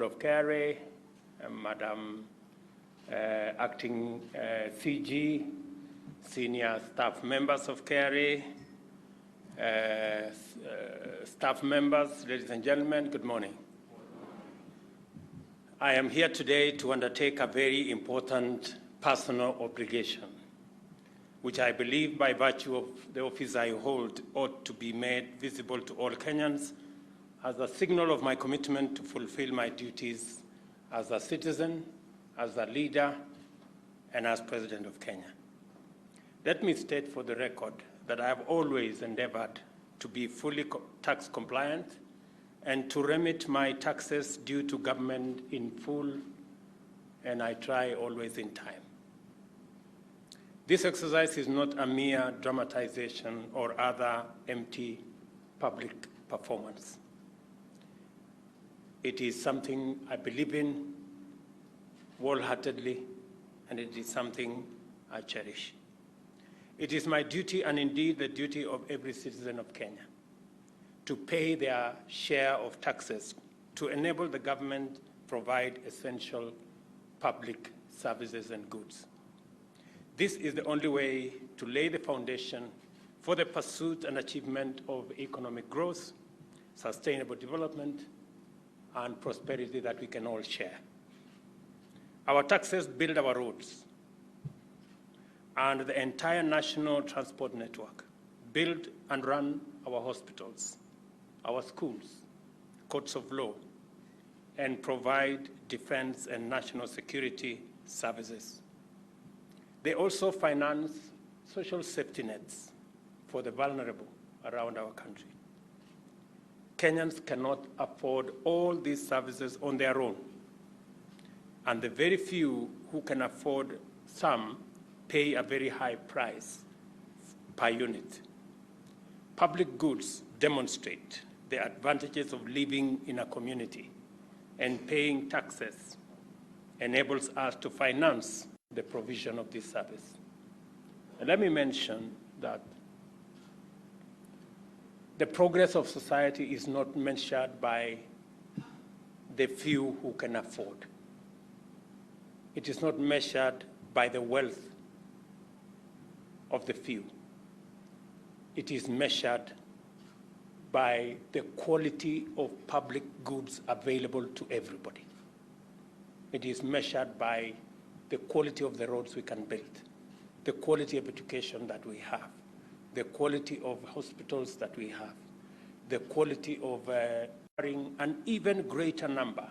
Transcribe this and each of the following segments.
of KRA, Madam Acting CG, senior staff members of KRA, staff members, ladies and gentlemen, good morning. I am here today to undertake a very important personal obligation, which I believe by virtue of the office I hold ought to be made visible to all Kenyans as a signal of my commitment to fulfill my duties as a citizen, as a leader, and as President of Kenya. Let me state for the record that I have always endeavored to be fully tax compliant and to remit my taxes due to government in full, and I try always in time. This exercise is not a mere dramatization or other empty public performance. It is something I believe in wholeheartedly, and it is something I cherish. It is my duty, and indeed the duty of every citizen of Kenya, to pay their share of taxes to enable the government provide essential public services and goods. This is the only way to lay the foundation for the pursuit and achievement of economic growth, sustainable development, and prosperity that we can all share. Our taxes build our roads and the entire national transport network, build and run our hospitals, our schools, courts of law, and provide defense and national security services. They also finance social safety nets for the vulnerable around our country. Kenyans cannot afford all these services on their own, and the very few who can afford some pay a very high price per unit. Public goods demonstrate the advantages of living in a community, and paying taxes enables us to finance the provision of this service. And let me mention that the progress of society is not measured by the few who can afford. It is not measured by the wealth of the few. It is measured by the quality of public goods available to everybody. It is measured by the quality of the roads we can build, the quality of education that we have, the quality of hospitals that we have, the quality of hiring an even greater number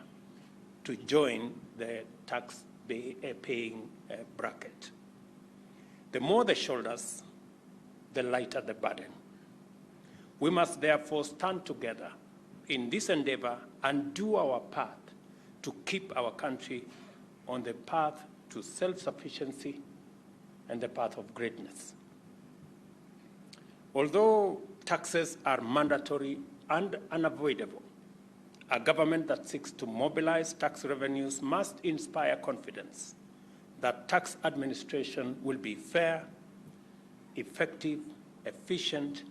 to join the tax-paying bracket. The more the shoulders, the lighter the burden. We must therefore stand together in this endeavor and do our part to keep our country on the path to self-sufficiency and the path of greatness. Although taxes are mandatory and unavoidable, a government that seeks to mobilize tax revenues must inspire confidence that tax administration will be fair, effective, efficient,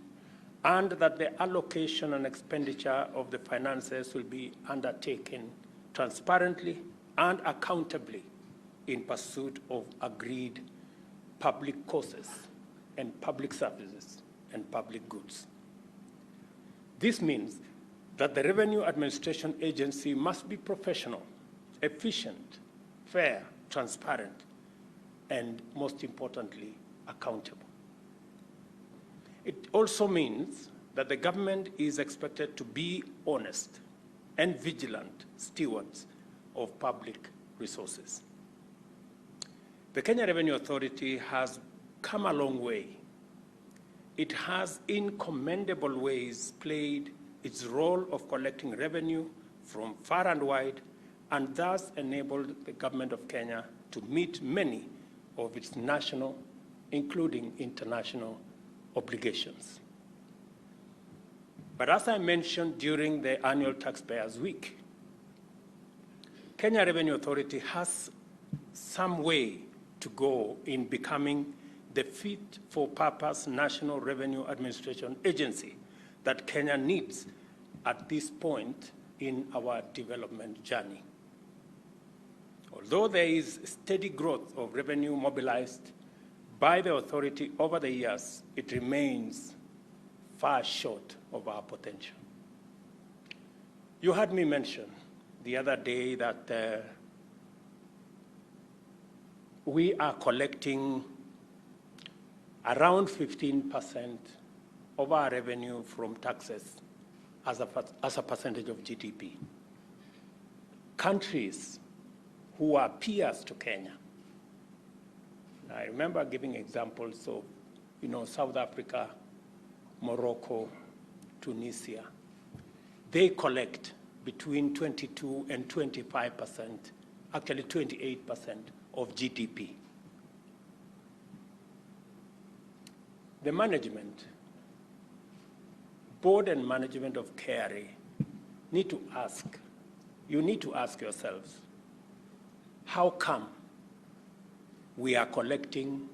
and that the allocation and expenditure of the finances will be undertaken transparently and accountably in pursuit of agreed public causes and public services and public goods. This means that the Revenue Administration Agency must be professional, efficient, fair, transparent, and most importantly, accountable. It also means that the government is expected to be honest and vigilant stewards of public resources. The Kenya Revenue Authority has come a long way. It has in commendable ways played its role of collecting revenue from far and wide, and thus enabled the government of Kenya to meet many of its national, including international, obligations. But as I mentioned during the annual Taxpayers Week, Kenya Revenue Authority has some way to go in becoming the fit-for-purpose National Revenue Administration Agency that Kenya needs at this point in our development journey. Although there is steady growth of revenue mobilized by the authority over the years, it remains far short of our potential. You heard me mention the other day that we are collecting around 15% of our revenue from taxes as a percentage of GDP. Countries who are peers to Kenya, I remember giving examples of, South Africa, Morocco, Tunisia. They collect between 22 and 25%, actually 28% of GDP. The management, board and management of KRA need to ask yourselves, how come we are collecting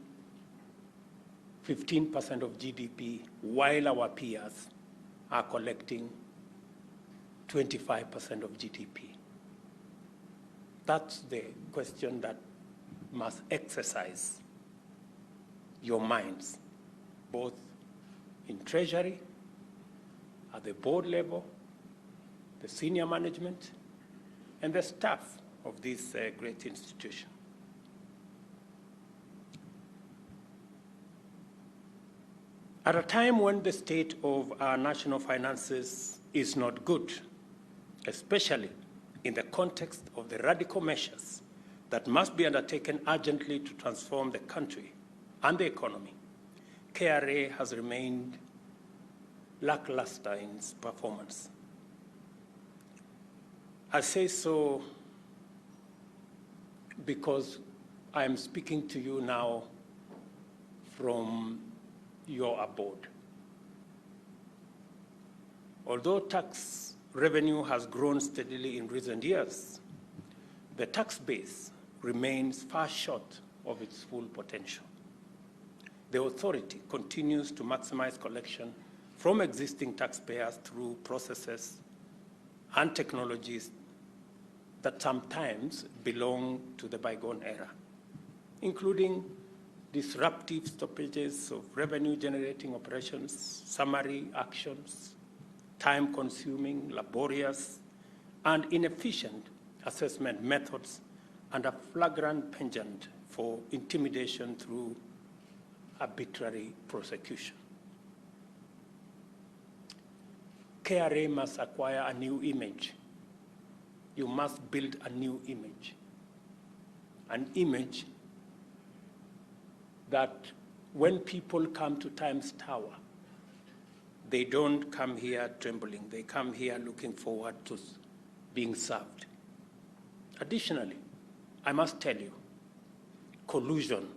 15% of GDP while our peers are collecting 25% of GDP? That's the question that must exercise your minds, both in Treasury, at the board level, the senior management, and the staff of this great institution. At a time when the state of our national finances is not good, especially in the context of the radical measures that must be undertaken urgently to transform the country and the economy, KRA has remained lackluster in its performance. I say so because I am speaking to you now from your abode. Although tax revenue has grown steadily in recent years, the tax base remains far short of its full potential. The authority continues to maximize collection from existing taxpayers through processes and technologies that sometimes belong to the bygone era, including disruptive stoppages of revenue-generating operations, summary actions, time-consuming, laborious, and inefficient assessment methods, and a flagrant penchant for intimidation through arbitrary prosecution. KRA must acquire a new image. You must build a new image, an image that when people come to Times Tower, they don't come here trembling. They come here looking forward to being served. Additionally, I must tell you, collusion,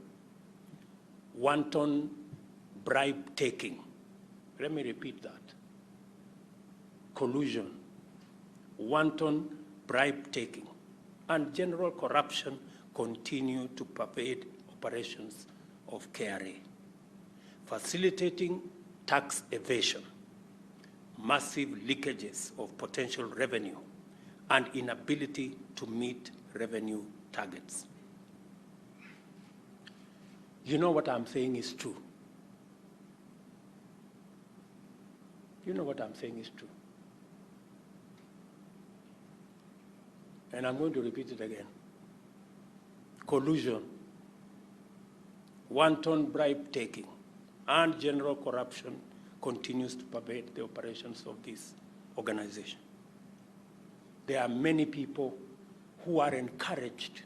wanton bribe-taking. Let me repeat that. Collusion, wanton bribe-taking, and general corruption continue to pervade operations of KRA, facilitating tax evasion, massive leakages of potential revenue, and inability to meet revenue targets. You know what I'm saying is true. You know what I'm saying is true. And I'm going to repeat it again. Collusion, wanton bribe-taking, and general corruption continues to pervade the operations of this organization. There are many people who are encouraged,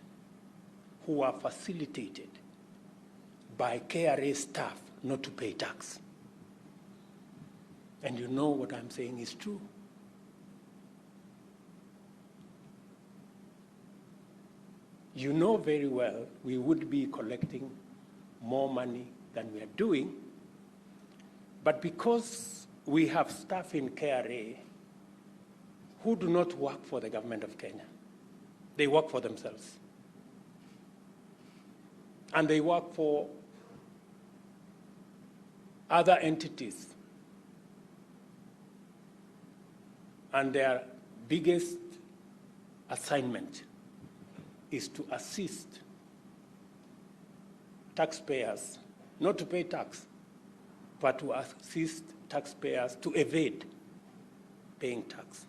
who are facilitated by KRA staff not to pay tax. And you know what I'm saying is true. You know very well we would be collecting more money than we are doing, but because we have staff in KRA who do not work for the government of Kenya, they work for themselves. And they work for other entities. And their biggest assignment is to assist taxpayers not to pay tax, but to assist taxpayers to evade paying tax.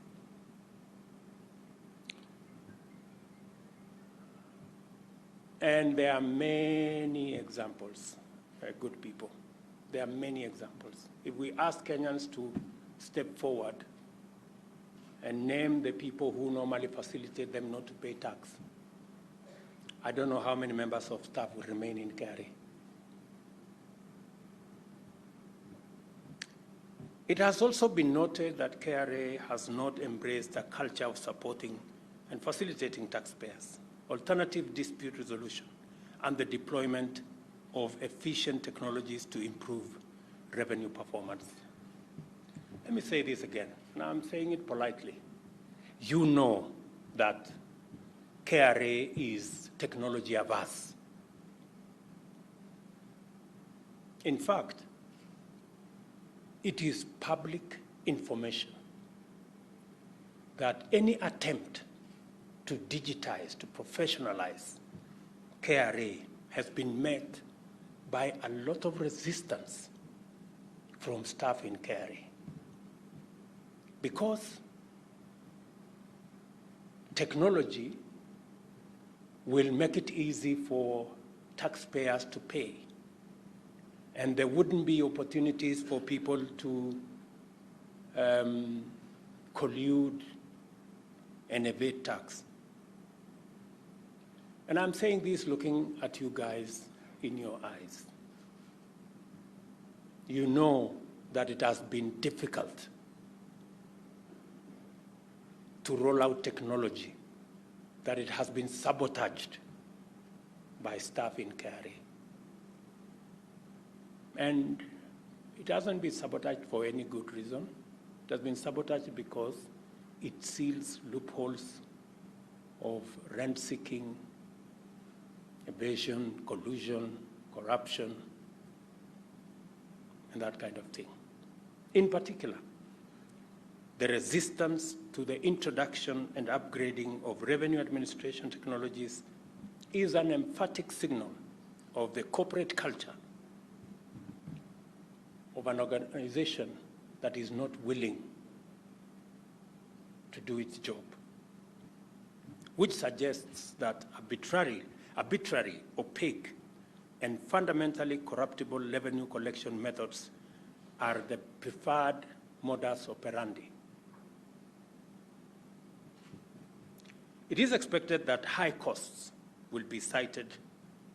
And there are many examples, good people. There are many examples. If we ask Kenyans to step forward and name the people who normally facilitate them not to pay tax, I don't know how many members of staff will remain in KRA. It has also been noted that KRA has not embraced a culture of supporting and facilitating taxpayers, alternative dispute resolution, and the deployment of efficient technologies to improve revenue performance. Let me say this again. Now I'm saying it politely. You know that KRA is technology averse. In fact, it is public information that any attempt to digitize, to professionalize KRA has been met by a lot of resistance from staff in KRA. Because technology will make it easy for taxpayers to pay. And there wouldn't be opportunities for people to collude and evade tax. And I'm saying this looking at you guys in your eyes. You know that it has been difficult to roll out technology, that it has been sabotaged by staff in KRA. And it hasn't been sabotaged for any good reason. It has been sabotaged because it seals loopholes of rent-seeking, evasion, collusion, corruption, and that kind of thing. In particular, the resistance to the introduction and upgrading of revenue administration technologies is an emphatic signal of the corporate culture of an organization that is not willing to do its job, which suggests that arbitrary, opaque, and fundamentally corruptible revenue collection methods are the preferred modus operandi. It is expected that high costs will be cited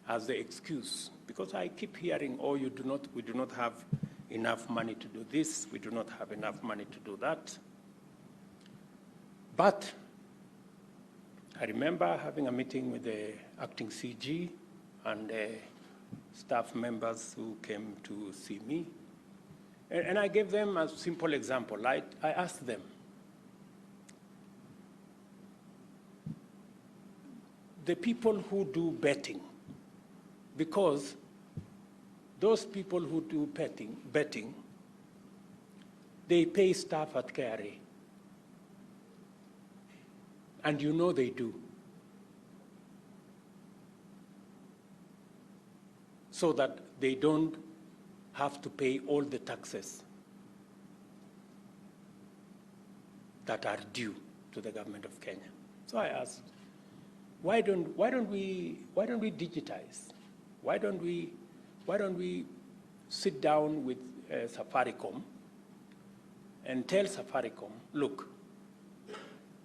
as the excuse, because I keep hearing, oh, we do not have enough money to do this, we do not have enough money to do that. But I remember having a meeting with the acting CG and staff members who came to see me, and I gave them a simple example. I asked them, the people who do betting, because those people who do betting, they pay staff at KRA. And you know they do. So that they don't have to pay all the taxes that are due to the government of Kenya. So I asked, why don't we digitize? Why don't we sit down with Safaricom and tell Safaricom, look,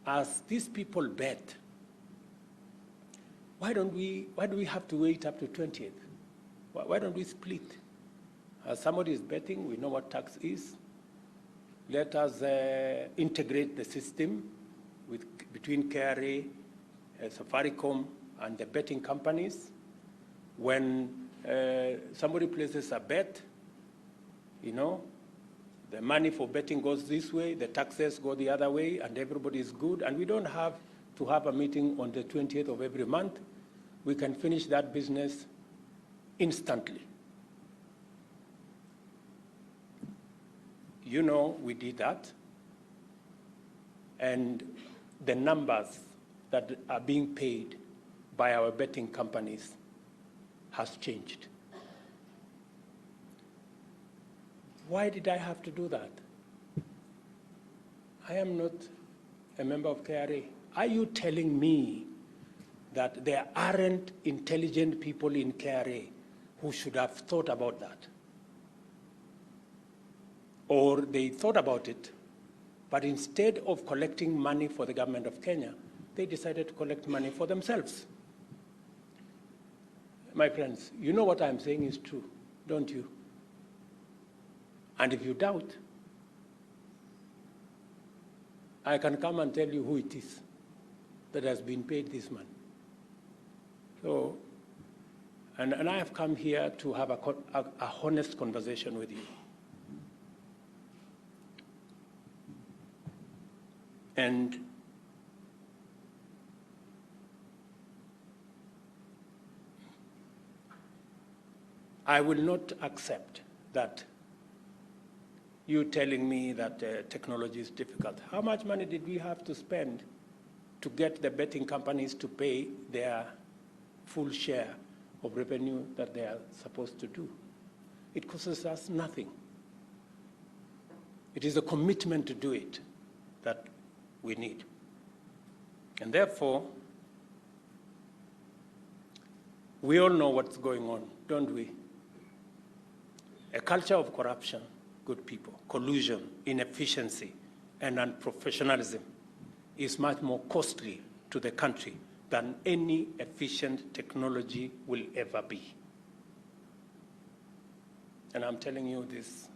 as these people bet, why do we have to wait up to 20th? Why don't we split? As somebody is betting, we know what tax is. Let us integrate the system between KRA, Safaricom, and the betting companies. When somebody places a bet, you know, the money for betting goes this way, the taxes go the other way, and everybody is good. And we don't have to have a meeting on the 20th of every month. We can finish that business instantly. You know, we did that. And the numbers that are being paid by our betting companies has changed. Why did I have to do that? I am not a member of KRA. Are you telling me that there aren't intelligent people in KRA who should have thought about that? Or they thought about it, but instead of collecting money for the government of Kenya, they decided to collect money for themselves. My friends, you know what I'm saying is true, don't you? And if you doubt, I can come and tell you who it is that has been paid this money. So, and I have come here to have a honest conversation with you. And I will not accept that you telling me that technology is difficult. How much money did we have to spend to get the betting companies to pay their full share of revenue that they are supposed to do? It costs us nothing. It is a commitment to do it that we need. And therefore, we all know what's going on, don't we? A culture of corruption, good people, collusion, inefficiency, and unprofessionalism is much more costly to the country than any efficient technology will ever be. And I'm telling you this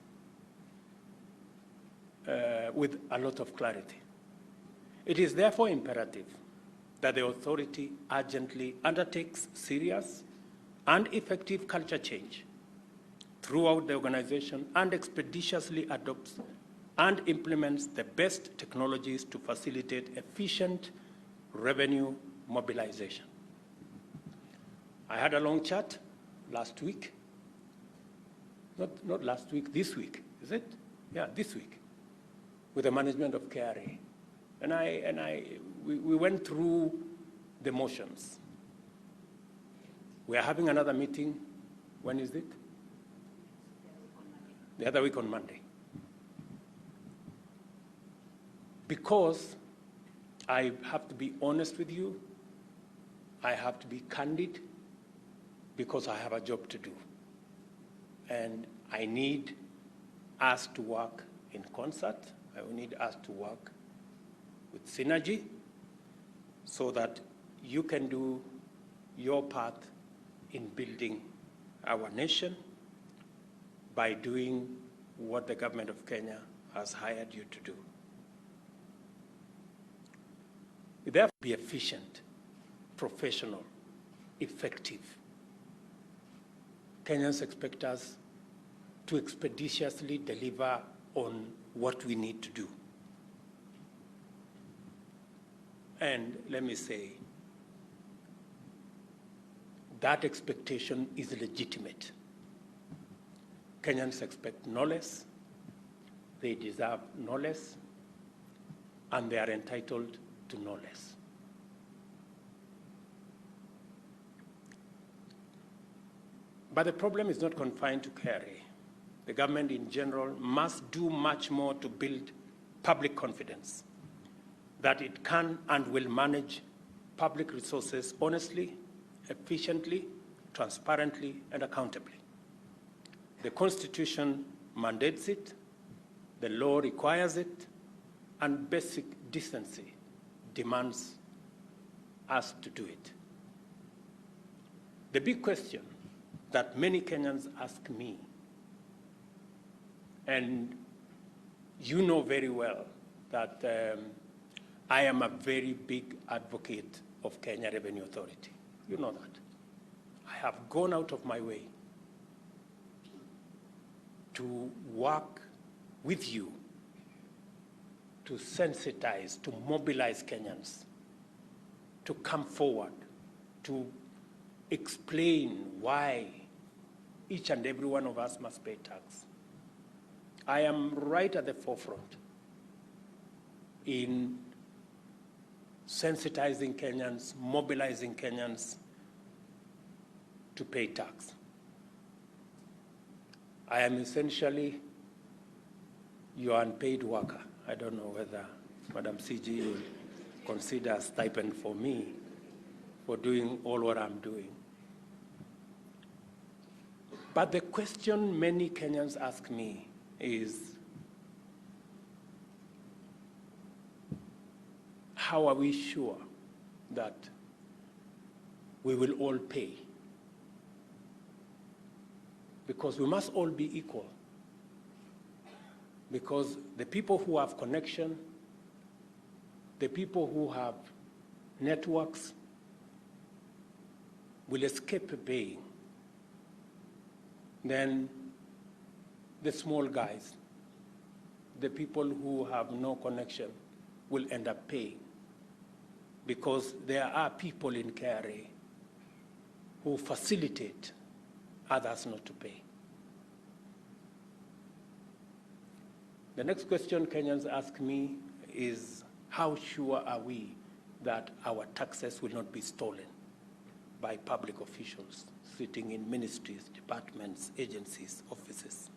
with a lot of clarity. It is therefore imperative that the authority urgently undertakes serious and effective culture change throughout the organization and expeditiously adopts and implements the best technologies to facilitate efficient revenue mobilization. I had a long chat last week, not last week, this week, is it? Yeah, this week, with the management of KRA. And we went through the motions. We are having another meeting, when is it? The other week on Monday. Because I have to be honest with you, I have to be candid, because I have a job to do. And I need us to work in concert. I need us to work with synergy so that you can do your part in building our nation by doing what the government of Kenya has hired you to do. We therefore be efficient, professional, effective. Kenyans expect us to expeditiously deliver on what we need to do. And let me say, that expectation is legitimate. Kenyans expect no less, they deserve no less, and they are entitled to no less. But the problem is not confined to KRA. The government in general must do much more to build public confidence that it can and will manage public resources honestly, efficiently, transparently, and accountably. The Constitution mandates it, the law requires it, and basic decency demands us to do it. The big question that many Kenyans ask me, and you know very well that I am a very big advocate of Kenya Revenue Authority. You know that. I have gone out of my way to work with you to sensitize, to mobilize Kenyans, to come forward, to explain why each and every one of us must pay tax. I am right at the forefront in sensitizing Kenyans, mobilizing Kenyans to pay tax. I am essentially your unpaid worker. I don't know whether Madam CG will consider a stipend for me for doing all what I'm doing. But the question many Kenyans ask me is, how are we sure that we will all pay? Because we must all be equal. Because the people who have connection, the people who have networks will escape paying. Then the small guys, the people who have no connection, will end up paying. Because there are people in KRA who facilitate others not to pay. The next question Kenyans ask me is, how sure are we that our taxes will not be stolen by public officials sitting in ministries, departments, agencies, offices?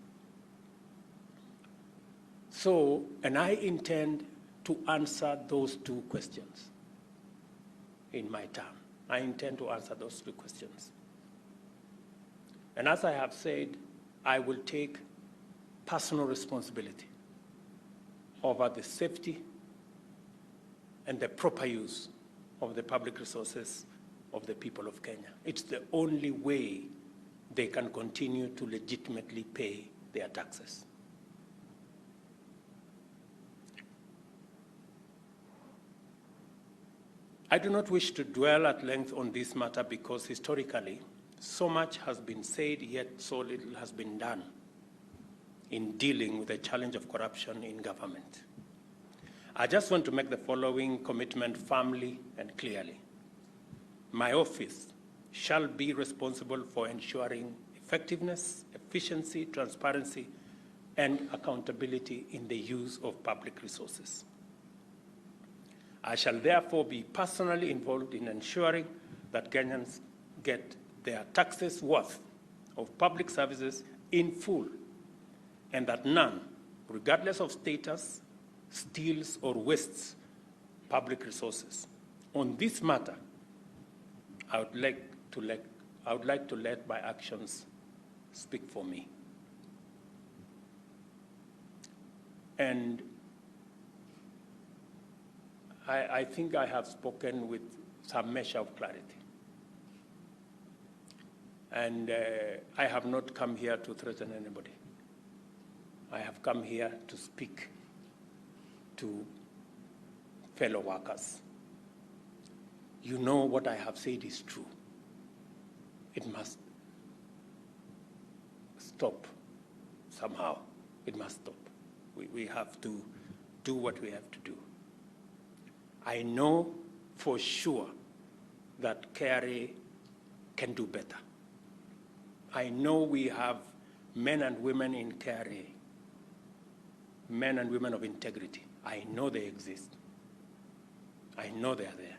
So, and I intend to answer those two questions in my term. I intend to answer those two questions. And as I have said, I will take personal responsibility over the safety and the proper use of the public resources of the people of Kenya. It's the only way they can continue to legitimately pay their taxes. I do not wish to dwell at length on this matter because historically, so much has been said, yet so little has been done in dealing with the challenge of corruption in government. I just want to make the following commitment firmly and clearly. My office shall be responsible for ensuring effectiveness, efficiency, transparency, and accountability in the use of public resources. I shall therefore be personally involved in ensuring that Kenyans get their taxes worth of public services in full, and that none, regardless of status, steals or wastes public resources. On this matter, I would like to let my actions speak for me. And I think I have spoken with some measure of clarity. And I have not come here to threaten anybody. I have come here to speak to fellow workers. You know what I have said is true. It must stop somehow. It must stop. We have to do what we have to do. I know for sure that KRA can do better. I know we have men and women in KRA, men and women of integrity. I know they exist. I know they're there.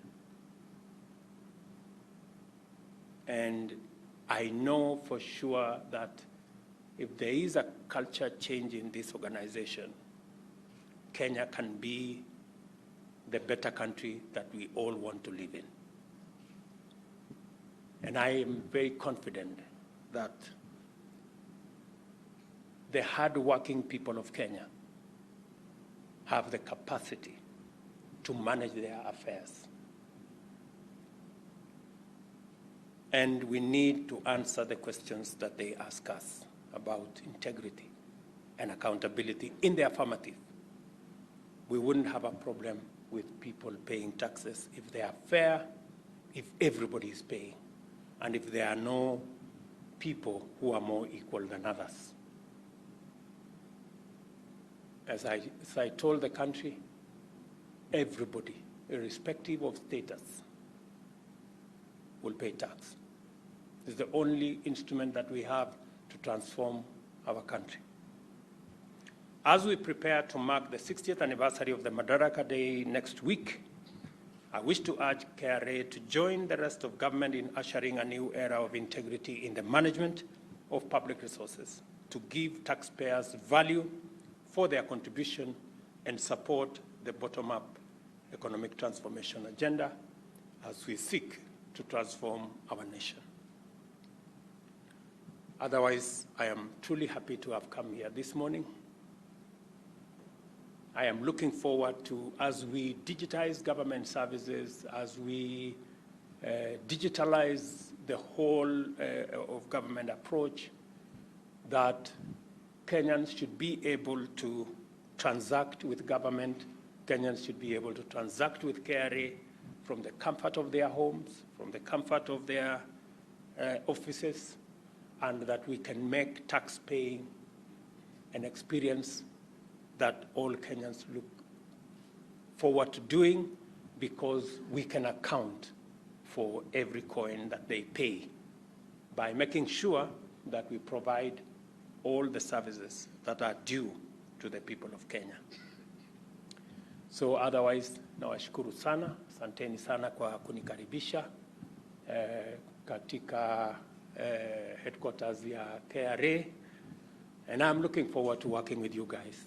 And I know for sure that if there is a culture change in this organization, Kenya can be the better country that we all want to live in. And I am very confident that the hard-working people of Kenya have the capacity to manage their affairs. And we need to answer the questions that they ask us about integrity and accountability in the affirmative. We wouldn't have a problem with people paying taxes if they are fair, if everybody is paying, and if there are no people who are more equal than others. As I told the country, everybody, irrespective of status, will pay tax. It's the only instrument that we have to transform our country. As we prepare to mark the 60th anniversary of the Madaraka Day next week, I wish to urge KRA to join the rest of government in ushering a new era of integrity in the management of public resources, to give taxpayers value for their contribution and support the bottom-up economic transformation agenda as we seek to transform our nation. Otherwise, I am truly happy to have come here this morning. I am looking forward to, as we digitize government services, as we digitalize the whole of government approach, that Kenyans should be able to transact with government. Kenyans should be able to transact with KRA from the comfort of their homes, from the comfort of their offices, and that we can make tax paying an experience that all Kenyans look forward to doing, because we can account for every coin that they pay by making sure that we provide all the services that are due to the people of Kenya. So otherwise, nawashukuru sana, asanteni sana kwa kunikaribisha katika headquarters ya KRA, and I'm looking forward to working with you guys.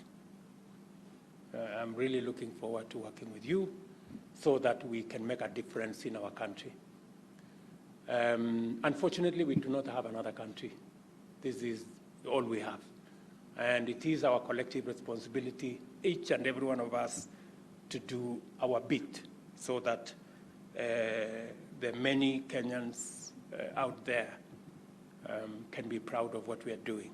I'm really looking forward to working with you so that we can make a difference in our country. Unfortunately, we do not have another country. This is all we have. And it is our collective responsibility, each and every one of us, to do our bit so that the many Kenyans out there can be proud of what we are doing.